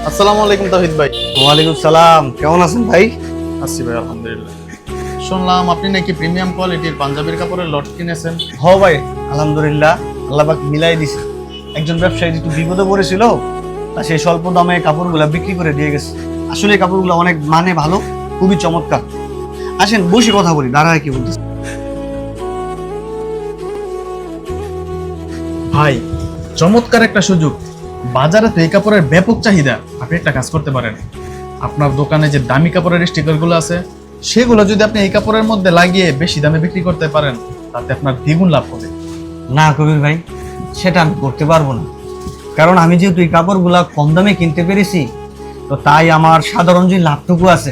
আসসালামু আলাইকুম তাহিদ ভাই। ওয়ালাইকুম সালাম, কেমন আছেন ভাই? আসি ভাই, আলহামদুলিল্লাহ। শুনলাম আপনি নাকি প্রিমিয়াম কোয়ালিটির পাঞ্জাবির কাপড়ের লট কিনেছেন। হ ভাই, আলহামদুলিল্লাহ, আল্লাহ পাক মিলাই দিছে। একজন ব্যবসায়ী একটু বিপদে পড়েছিল, তা সেই স্বল্প দামে কাপড়গুলা বিক্রি করে দিয়ে গেছে। আসলে এই কাপড়গুলো অনেক মানে ভালো, খুবই চমৎকার। আসেন বসে কথা বলি, দাঁড়ায় কি বলতেছে। ভাই, চমৎকার একটা সুযোগ। বাজারে তো এই কাপড়ের ব্যাপক চাহিদা। আপনি একটা কাজ করতে পারেন, আপনার দোকানে যে দামি কাপড়ের স্টিকারগুলো আছে সেগুলো যদি আপনি এই কাপড়ের মধ্যে লাগিয়ে বেশি দামে বিক্রি করতে পারেন, তাতে আপনার দ্বিগুণ লাভ হবে। না কবির ভাই, সেটা আমি করতে পারবো না, কারণ আমি যেহেতু এই কাপড়গুলা কম দামে কিনতে পেরেছি, তো তাই আমার সাধারণ যে লাভটুকু আছে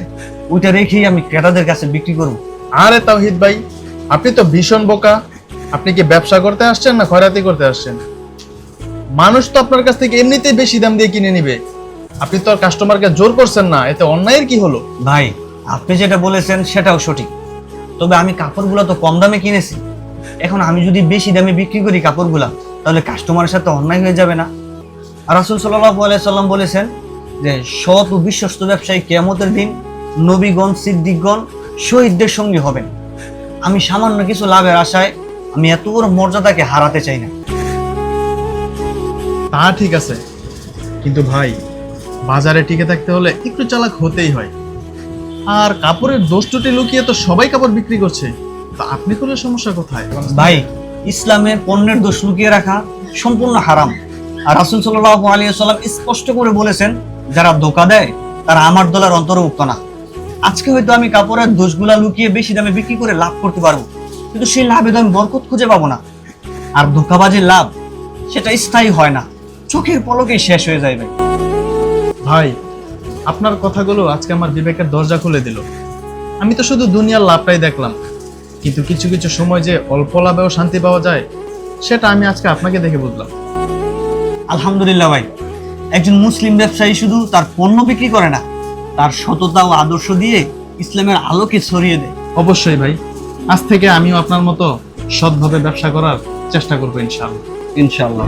ওইটা রেখেই আমি ক্রেতাদের কাছে বিক্রি করবো। আরে তাওহিদ ভাই, আপনি তো ভীষণ বোকা। আপনি কি ব্যবসা করতে আসছেন না খয়রাতি করতে আসছেন? মানুষ তো আপনার কাছ থেকে এমনিতেই বেশি দাম দিয়ে কিনে নিবে। আপনি তো আর কাস্টমারকে জোর করছেন না, এতে অন্যায়ের কি হলো? ভাই, আপনি যেটা বলেছেন সেটাও সঠিক, তবে আমি কাপড়গুলো তো কম দামে কিনেছি। এখন আমি যদি বেশি দামে বিক্রি করি কাপড়গুলা, তাহলে কাস্টমারের সাথে অন্যায় হয়ে যাবে না? আর রাসূল সাল্লাল্লাহু আলাইহি সাল্লাম বলেছেন যে সৎ ও বিশ্বস্ত ব্যবসায়ী কিয়ামতের দিন নবীগণ, সিদ্দিকগণ, শহীদদের সঙ্গে হবেন। আমি সামান্য কিছু লাভের আশায় আমি এত বড় মর্যাদাকে হারাতে চাই না। তা ঠিক আছে, কিন্তু ভাই, বাজারে টিকে থাকতে হলে একটু চালাক হতেই হয়। আর কাপড়ের দোষ ত্রুটি লুকিয়ে তো সবাই কাপড় বিক্রি করছে, তা আপনি করলে সমস্যা কোথায়? ভাই, ইসলামে পণ্যের দোষ লুকিয়ে রাখা সম্পূর্ণ হারাম। আর রাসূল সাল্লাল্লাহু আলাইহি ওয়াসাল্লাম স্পষ্ট করে বলেছেন, যারা ধোঁকা দেয় তারা আমার দলের অন্তর্ভুক্ত না। আজকে হয়তো আমি কাপড়ের দোষগুলা লুকিয়ে বেশি দামে বিক্রি করে লাভ করতে পারবো, কিন্তু সেই লাভে তো আমি বরকত খুঁজে পাবো না। আর ধোঁকাবাজির লাভ সেটা স্থায়ী হয় না, চোখের পলকেই শেষ হয়ে যায়। ভাই, ভাই, আপনার কথাগুলো আজকে আমার বিবেকের দরজা খুলে দিল। আমি তো শুধু দুনিয়ার লাভটাই দেখলাম, কিন্তু কিছু কিছু সময় যে অল্প লাভেও শান্তি পাওয়া যায় সেটা আমি আজকে আপনাকে দেখে বুঝলাম। আলহামদুলিল্লাহ ভাই, একজন মুসলিম ব্যবসায়ী শুধু তার পণ্য বিক্রি করে না, তার সততা ও আদর্শ দিয়ে ইসলামের আলোকে ছড়িয়ে দেয়। অবশ্যই ভাই, আজ থেকে আমিও আপনার মতো সৎভাবে ব্যবসা করার চেষ্টা করবো ইনশাআল্লাহ। ইনশাআল্লাহ।